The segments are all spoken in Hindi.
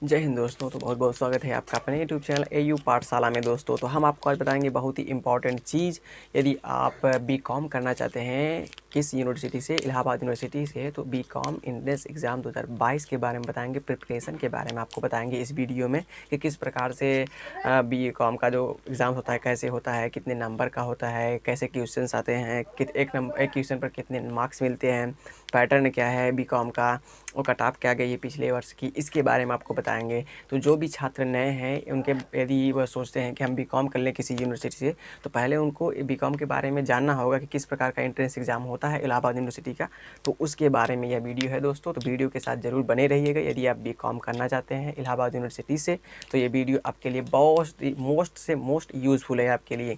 जय हिंद दोस्तों। तो बहुत बहुत स्वागत है आपका अपने यूट्यूब चैनल एयू पाठशाला में। दोस्तों तो हम आपको आज बताएंगे बहुत ही इंपॉर्टेंट चीज़। यदि आप बीकॉम करना चाहते हैं किस यूनिवर्सिटी से, इलाहाबाद यूनिवर्सिटी से, तो बीकॉम एंट्रेंस एग्ज़ाम 2022 के बारे में बताएंगे, प्रिपरेशन के बारे में आपको बताएंगे इस वीडियो में कि किस प्रकार से बीकॉम का जो एग्ज़ाम होता है कैसे होता है, कितने नंबर का होता है, कैसे क्वेश्चन आते हैं, एक क्वेश्चन पर कितने मार्क्स मिलते हैं, पैटर्न क्या है बीकॉम का, और कट ऑफ क्या गई है पिछले वर्ष की, इसके बारे में आपको बताएंगे। तो जो भी छात्र नए हैं उनके यदि वह सोचते हैं कि हम बीकॉम कर लें किसी यूनिवर्सिटी से, तो पहले उनको बीकॉम के बारे में जानना होगा कि किस प्रकार का एंट्रेंस एग्ज़ाम होता है इलाहाबाद यूनिवर्सिटी का। तो उसके बारे में यह वीडियो है दोस्तों, तो वीडियो के साथ ज़रूर बने रहिएगा। यदि आप बीकॉम करना चाहते हैं इलाहाबाद यूनिवर्सिटी से तो ये वीडियो आपके लिए बहुत मोस्ट यूज़फुल है आपके लिए।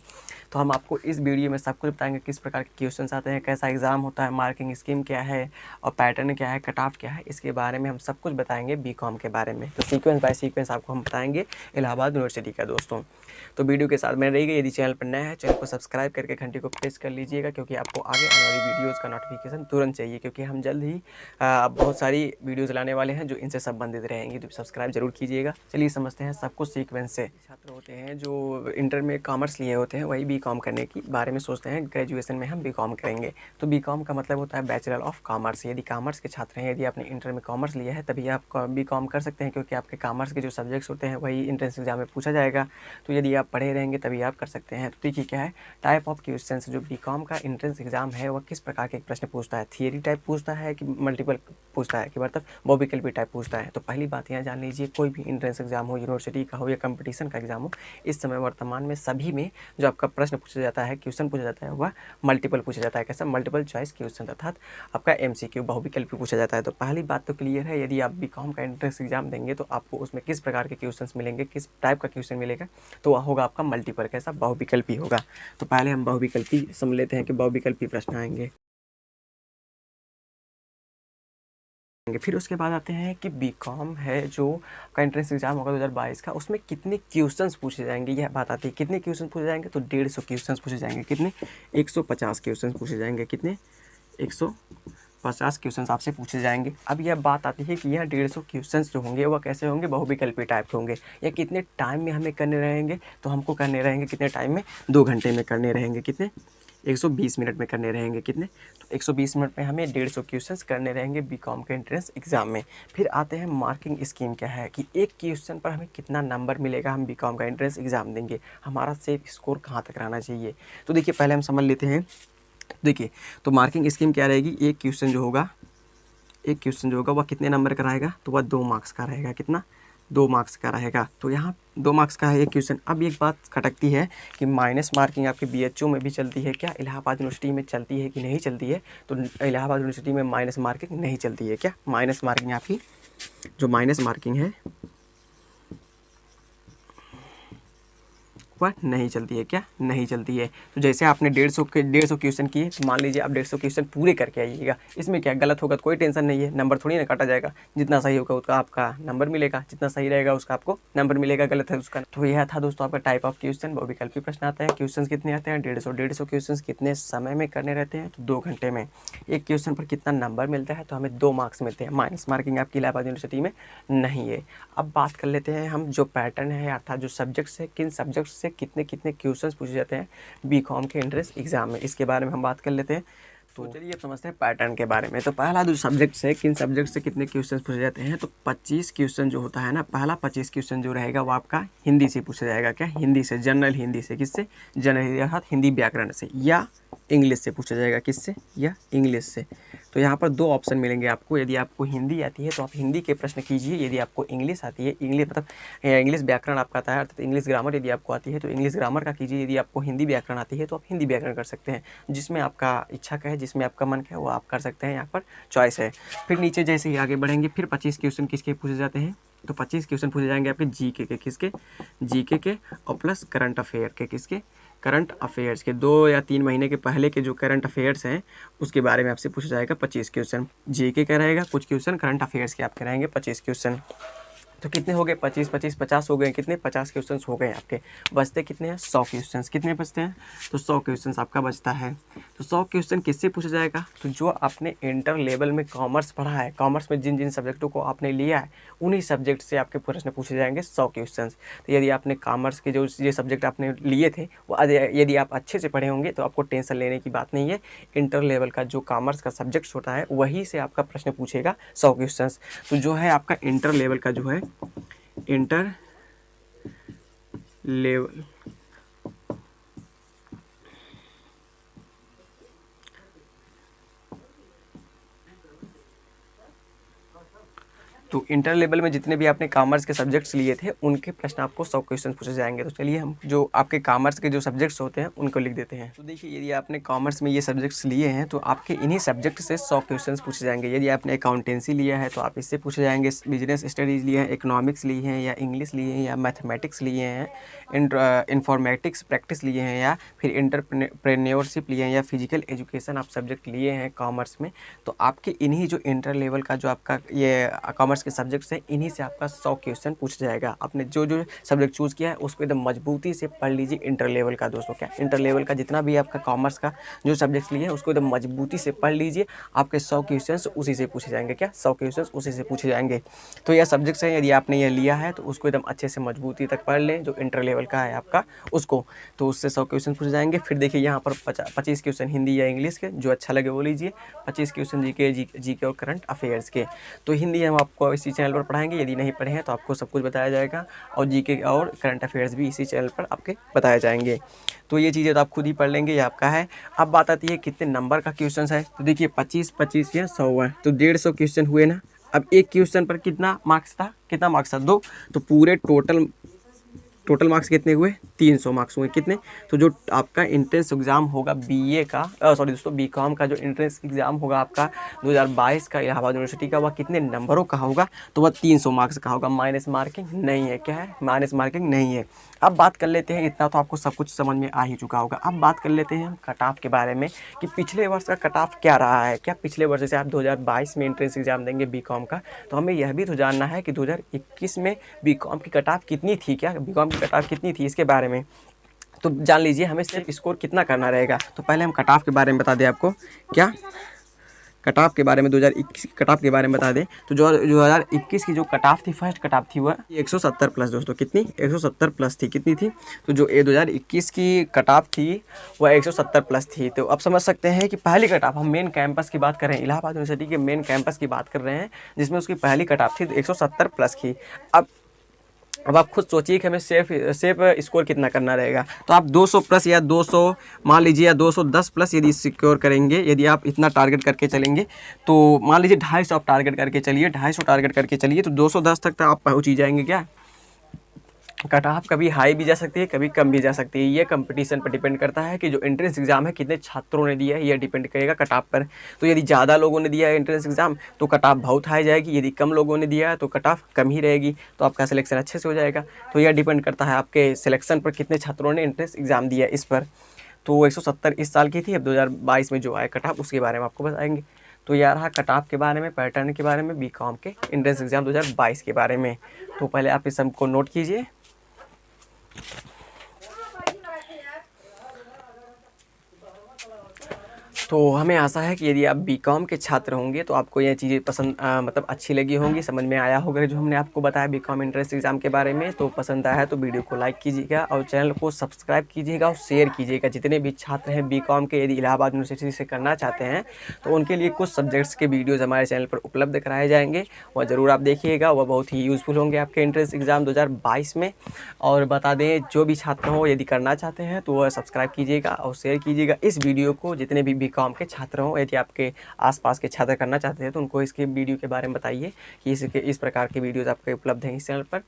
तो हम आपको इस वीडियो में सब कुछ बताएंगे, किस प्रकार के क्वेश्चन आते हैं, कैसा एग्ज़ाम होता है, मार्किंग स्कीम क्या है और पैटर्न क्या है, कट ऑफ क्या है, इसके बारे में हम सब कुछ बताएंगे बीकॉम के बारे में। तो सीक्वेंस बाय सीक्वेंस आपको हम बताएंगे इलाहाबाद यूनिवर्सिटी का दोस्तों। तो वीडियो के साथ बने रहिएगा। यदि चैनल पर नया है चैनल को सब्सक्राइब करके घंटी को प्रेस कर लीजिएगा, क्योंकि आपको आगे आने वाली वीडियोज़ का नोटिफिकेशन तुरंत चाहिए, क्योंकि हम जल्द ही बहुत सारी वीडियोज़ लाने वाले हैं जो इनसे संबंधित रहेंगी। तो सब्सक्राइब जरूर कीजिएगा। चलिए समझते हैं सब कुछ सीक्वेंस से। छात्र होते हैं जो इंटर में कॉमर्स लिए होते हैं वही बीकॉम करने की बारे में सोचते हैं, ग्रेजुएशन में हम बीकॉम करेंगे। तो बीकॉम का मतलब होता है बैचलर ऑफ कॉमर्स। यदि कॉमर्स के छात्र हैं, यदि आपने इंटर में कॉमर्स लिया है तभी आप बीकॉम कर सकते हैं, क्योंकि आपके कॉमर्स के जो सब्जेक्ट्स होते हैं वही एंट्रेंस एग्जाम में पूछा जाएगा। तो यदि आप पढ़े रहेंगे तभी आप कर सकते हैं। तो देखिए क्या है टाइप ऑफ क्वेश्चन। जो बीकॉम का एंट्रेंस एग्जाम है वह किस प्रकार के प्रश्न पूछता है, थियरी टाइप पूछता है कि मल्टीपल पूछता है, कि मतलब बहुविकल्पी टाइप पूछता है। तो पहली बात यहाँ जान लीजिए, कोई भी एंट्रेंस एग्जाम हो, यूनिवर्सिटी का हो या कंपटीशन का एग्जाम हो, इस समय वर्तमान में सभी में जो आपका प्रश्न पूछा जाता है, क्वेश्चन पूछा जाता है, वह मल्टीपल पूछा जाता है। कैसा? मल्टीपल चॉइस क्वेश्चन, अर्थात आपका एमसीक्यू बहुविकल्पी पूछा जाता है। तो पहली बात तो क्लियर है, यदि आप बीकॉम का एंट्रेंस एग्जाम देंगे तो आपको उसमें किस प्रकार के क्वेश्चंस मिलेंगे, किस टाइप का क्वेश्चन मिलेगा, तो वह होगा आपका मल्टीपल। कैसा? बहुविकल्पी होगा। तो पहले हम बहुविकल्पी समझ लेते हैं कि बहुविकल्पी प्रश्न आएंगे। फिर उसके बाद आते हैं कि बीकॉम है जो का एंट्रेंस एग्जाम होगा 2022 का, उसमें कितने क्वेश्चंस पूछे जाएंगे, यह बात आती है। कितने क्वेश्चन पूछे जाएंगे? तो 150 क्वेश्चंस पूछे जाएंगे। कितने? 150 क्वेश्चन पूछे जाएंगे। कितने? 150 क्वेश्चन आपसे पूछे जाएंगे। अब यह बात आती है कि यह 150 क्वेश्चन जो होंगे वह कैसे होंगे? बहुविकल्पी टाइप के होंगे। या कितने टाइम में हमें करने रहेंगे? तो हमको करने रहेंगे कितने टाइम में? 2 घंटे में करने रहेंगे। कितने? 120 मिनट में करने रहेंगे। कितने? तो 120 मिनट में हमें 150 क्वेश्चंस करने रहेंगे बीकॉम के एंट्रेंस एग्जाम में। फिर आते हैं मार्किंग स्कीम क्या है, कि एक क्वेश्चन पर हमें कितना नंबर मिलेगा, हम बीकॉम का एंट्रेंस एग्जाम देंगे, हमारा सेफ स्कोर कहाँ तक रहना चाहिए। तो देखिए पहले हम समझ लेते हैं। देखिए तो मार्किंग स्कीम क्या रहेगी, एक क्वेश्चन जो होगा वह कितने नंबर का रहेगा? तो वह 2 मार्क्स का रहेगा। कितना? 2 मार्क्स का रहेगा। तो यहाँ 2 मार्क्स का है एक क्वेश्चन। अब एक बात खटकती है कि माइनस मार्किंग आपके बीएचयू में भी चलती है क्या, इलाहाबाद यूनिवर्सिटी में चलती है कि नहीं चलती है? तो इलाहाबाद यूनिवर्सिटी में माइनस मार्किंग नहीं चलती है क्या? माइनस मार्किंग आपकी जो माइनस मार्किंग है वह नहीं चलती है क्या? नहीं चलती है। तो जैसे आपने 150 क्वेश्चन किए, तो मान लीजिए आप 150 क्वेश्चन पूरे करके आइएगा। इसमें क्या गलत होगा तो कोई टेंशन नहीं है, नंबर थोड़ी ना काटा जाएगा। जितना सही होगा उसका आपका नंबर मिलेगा, जितना सही रहेगा उसका आपको नंबर मिलेगा, गलत है उसका। तो यह था दोस्तों आपका टाइप ऑफ क्वेश्चन। बहुविकल्पी प्रश्न आता है। क्वेश्चन कितने आते हैं? 150 क्वेश्चन कितने समय में करने रहते हैं? तो 2 घंटे में। एक क्वेश्चन पर कितना नंबर मिलता है? तो हमें 2 मार्क्स मिलते हैं। माइनस मार्किंग आपकी इलाहाबाद यूनिवर्सिटी में नहीं है। अब बात कर लेते हैं हम जो पैटर्न है, अर्थात जो सब्जेक्ट्स है, किन सब्जेक्ट्स से कितने कितने क्वेश्चंस पूछे जाते हैं बीकॉम के एंट्रेंस एग्जाम में, इसके बारे में हम बात कर लेते हैं। तो चलिए अब समझते हैं पैटर्न के बारे में। तो पहला जो सब्जेक्ट्स है, किन सब्जेक्ट से कितने क्वेश्चंस पूछे जाते हैं? तो 25 क्वेश्चन जो होता है ना, पहला 25 क्वेश्चन जो रहेगा वो आपका हिंदी से पूछा जाएगा। क्या? हिंदी से, जनरल हिंदी से। किससे? जनरल हिंदी अर्थात हिंदी व्याकरण से, या इंग्लिश से पूछा जाएगा। किससे? या इंग्लिश से। तो यहाँ पर 2 ऑप्शन मिलेंगे आपको। यदि आपको हिंदी आती है तो आप हिंदी के प्रश्न कीजिए। यदि आपको इंग्लिश आती है, इंग्लिश मतलब इंग्लिश व्याकरण आपका आता है, अर्थात इंग्लिश ग्रामर यदि आपको आती है तो इंग्लिश ग्रामर का कीजिए। यदि आपको हिंदी व्याकरण आती है तो आप हिंदी व्याकरण कर सकते हैं। जिसमें आपका इच्छा का है, जिसमें आपका मन का है वो आप कर सकते हैं, यहाँ पर चॉइस है। फिर नीचे जैसे ही आगे बढ़ेंगे, फिर 25 क्वेश्चन किसके पूछे जाते हैं? तो 25 क्वेश्चन पूछे जाएंगे आपके जीके के। किसके? जीके के, और प्लस करंट अफेयर के। किसके? करंट अफेयर्स के। 2 या 3 महीने के पहले के जो करंट अफेयर्स हैं उसके बारे में आपसे पूछा जाएगा 25 क्वेश्चन। जीके का रहेगा कुछ क्वेश्चन, करंट अफेयर्स के आपके रहेंगे 25 क्वेश्चन। तो कितने हो गए 25 25 50 हो गए, कितने 50 क्वेश्चन हो गए आपके। बचते कितने हैं 100 क्वेश्चन। कितने बचते हैं तो 100 क्वेश्चन आपका बचता है। तो 100 क्वेश्चन किससे पूछा जाएगा, तो जो आपने इंटर लेवल में कॉमर्स पढ़ा है, कॉमर्स में जिन जिन सब्जेक्टों को आपने लिया है उन्हीं सब्जेक्ट से आपके प्रश्न पूछे जाएंगे 100 क्वेश्चन। तो यदि आपने कॉमर्स के जो ये सब्जेक्ट आपने लिए थे वो यदि आप अच्छे से पढ़े होंगे तो आपको टेंशन लेने की बात नहीं है। इंटर लेवल का जो कॉमर्स का सब्जेक्ट होता है वही से आपका प्रश्न पूछेगा 100 क्वेश्चन। तो जो है आपका इंटर लेवल का जो है इंटर लेवल तो इंटर लेवल में जितने भी आपने कॉमर्स के सब्जेक्ट्स लिए थे उनके प्रश्न आपको 100 क्वेश्चन पूछे जाएंगे। तो चलिए हम जो आपके कॉमर्स के जो सब्जेक्ट्स होते हैं उनको लिख देते हैं। तो देखिए यदि आपने कॉमर्स में ये सब्जेक्ट्स लिए हैं तो आपके इन्हीं सब्जेक्ट से 100 क्वेश्चन पूछे जाएंगे। यदि आपने अकाउंटेंसी लिया है तो आप इससे पूछे जाएंगे, बिजनेस स्टडीज़ लिए हैं, इकोनॉमिक्स लिए हैं या इंग्लिश लिए हैं या मैथमेटिक्स लिए हैं, इंफॉर्मेटिक्स प्रैक्टिस लिए हैं या फिर एंटरप्रेन्योरशिप लिए हैं या फिजिकल एजुकेशन आप सब्जेक्ट लिए हैं कॉमर्स में, तो आपके इन्हीं जो इंटर लेवल का जो आपका ये कॉमर्स के सब्जेक्ट्स हैं इन्हीं से आपका 100 क्वेश्चन पूछ जाएगा। आपने जो जो सब्जेक्ट चूज़ किया है उसको एकदम मजबूती से पढ़ लीजिए। इंटर लेवल का दोस्तों क्या इंटर लेवल का जितना भी आपका कॉमर्स का जो सब्जेक्ट्स लिए हैं उसको एकदम मजबूती से पढ़ लीजिए। आपके 100 क्वेश्चन उसी से पूछे जाएंगे। क्या 100 क्वेश्चन उसी से पूछे जाएंगे। तो यह सब्जेक्ट्स हैं, यदि आपने यह लिया है तो उसको एकदम अच्छे से मजबूती तक पढ़ लें जो इंटर लेवल का है आपका उसको, तो उससे 100 क्वेश्चन पूछे जाएंगे। फिर देखिए यहाँ पर 25 क्वेश्चन हिंदी या इंग्लिश के, जो अच्छा लगे वो लीजिए। 25 क्वेश्चन जीके और करंट अफेयर्स के। तो हिंदी हम आपको इसी चैनल पर पढ़ाएंगे, यदि नहीं पढ़े हैं तो आपको सब कुछ बताया जाएगा और जीके और करंट अफेयर्स भी इसी चैनल पर आपके बताए जाएंगे। तो ये चीज़ें तो आप खुद ही पढ़ लेंगे, ये आपका है। अब बात आती है कितने नंबर का क्वेश्चन है। तो देखिए 25 25 या 100 है तो 150 क्वेश्चन हुए ना। अब एक क्वेश्चन पर कितना मार्क्स था, कितना मार्क्स था 2, तो पूरे टोटल मार्क्स कितने हुए 300 मार्क्स हुए। कितने, तो जो आपका एंट्रेंस एग्ज़ाम होगा बीए का सॉरी दोस्तों बीकॉम का जो एंट्रेंस एग्ज़ाम होगा आपका 2022 का इलाहाबाद यूनिवर्सिटी का, वह कितने नंबरों का होगा, तो वह 300 मार्क्स का होगा। माइनस मार्किंग नहीं है। क्या है, माइनस मार्किंग नहीं है। अब बात कर लेते हैं, इतना तो आपको सब कुछ समझ में आ ही चुका होगा। अब बात कर लेते हैं हम कट ऑफ के बारे में कि पिछले वर्ष का कट ऑफ क्या रहा है। क्या पिछले वर्ष जैसे आप 2022 में एंट्रेंस एग्ज़ाम देंगे बीकॉम का, तो हमें यह भी तो जानना है कि 2021 में बीकॉम की कट ऑफ कितनी थी। क्या बीकॉम की कट ऑफ कितनी थी इसके बारे में तो जान लीजिए। हमें सिर्फ स्कोर कितना करना रहेगा। तो पहले हम कट ऑफ के बारे में बता दें आपको। क्या कट ऑफ के बारे में 2021 की कट ऑफ के बारे में बता दें तो जो 2021 की जो कट ऑफ थी, फर्स्ट कट ऑफ थी वह 170 प्लस दोस्तों। कितनी 170 प्लस थी। कितनी थी, तो जो 2021 की कट ऑफ थी वह 170 प्लस थी। तो अब समझ सकते हैं कि पहली कट ऑफ, हम मेन कैंपस की बात कर रहे हैं, इलाहाबाद यूनिवर्सिटी के मेन कैंपस की बात कर रहे हैं, जिसमें उसकी पहली कट ऑफ थी 170 प्लस की। अब आप खुद सोचिए कि हमें सेफ स्कोर कितना करना रहेगा। तो आप 200 प्लस या 200 मान लीजिए या 210 प्लस यदि सिक्योर करेंगे, यदि आप इतना टारगेट करके चलेंगे तो मान लीजिए 250 आप टारगेट करके चलिए, 250 टारगेट करके चलिए तो 210 तक आप पहुँच ही जाएंगे। क्या कट ऑफ कभी हाई भी जा सकती है, कभी कम भी जा सकती है। ये कंपटीशन पर डिपेंड करता है कि जो एंट्रेंस एग्जाम है कितने छात्रों ने दिया है, ये डिपेंड करेगा कट ऑफ पर। तो यदि ज़्यादा लोगों ने दिया है एंट्रेंस एग्जाम तो कट ऑफ बहुत हाई जाएगी, यदि कम लोगों ने दिया है तो कट ऑफ कम ही रहेगी, तो आपका सिलेक्शन अच्छे से हो जाएगा। तो यह डिपेंड करता है आपके सिलेक्शन पर, कितने छात्रों ने एंट्रेंस एग्जाम दिया इस पर। तो 170 इस साल की थी। अब 2022 में जो आए कट ऑफ उसके बारे में आपको बताएंगे। तो यह रहा कट ऑफ के बारे में, पैटर्न के बारे में, बीकॉम के एंट्रेंस एग्जाम 2022 के बारे में। तो पहले आप इस सबको नोट कीजिए। तो हमें आशा है कि यदि आप बीकॉम के छात्र होंगे तो आपको ये चीज़ें पसंद मतलब अच्छी लगी होंगी, समझ में आया होगा जो हमने आपको बताया बीकॉम एंट्रेंस एग्ज़ाम के बारे में। तो पसंद आया है तो वीडियो को लाइक कीजिएगा और चैनल को सब्सक्राइब कीजिएगा और शेयर कीजिएगा। जितने भी छात्र हैं बीकॉम के, यदि इलाहाबाद यूनिवर्सिटी से करना चाहते हैं तो उनके लिए कुछ सब्जेक्ट्स के वीडियोज़ हमारे चैनल पर उपलब्ध कराए जाएंगे, वह ज़रूर आप देखिएगा, वह बहुत ही यूज़फुल होंगे आपके एंट्रेंस एग्ज़ाम 2022 में। और बता दें जो भी छात्र हो यदि करना चाहते हैं तो वह सब्सक्राइब कीजिएगा और शेयर कीजिएगा इस वीडियो को। जितने भी बीकॉम के छात्र हों, यदि आपके आसपास के छात्र करना चाहते हैं तो उनको इसके वीडियो के बारे में बताइए कि इस प्रकार के वीडियोज़ आपके उपलब्ध हैं इस चैनल पर।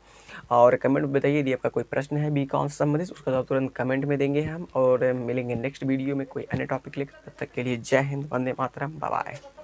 और कमेंट में बताइए यदि आपका कोई प्रश्न है बीकॉम से संबंधित, उसका जवाब तुरंत कमेंट में देंगे हम। और मिलेंगे नेक्स्ट वीडियो में कोई अन्य टॉपिक लेकर। तब तक के लिए जय हिंद, वंदे मातरम, बाय बाय।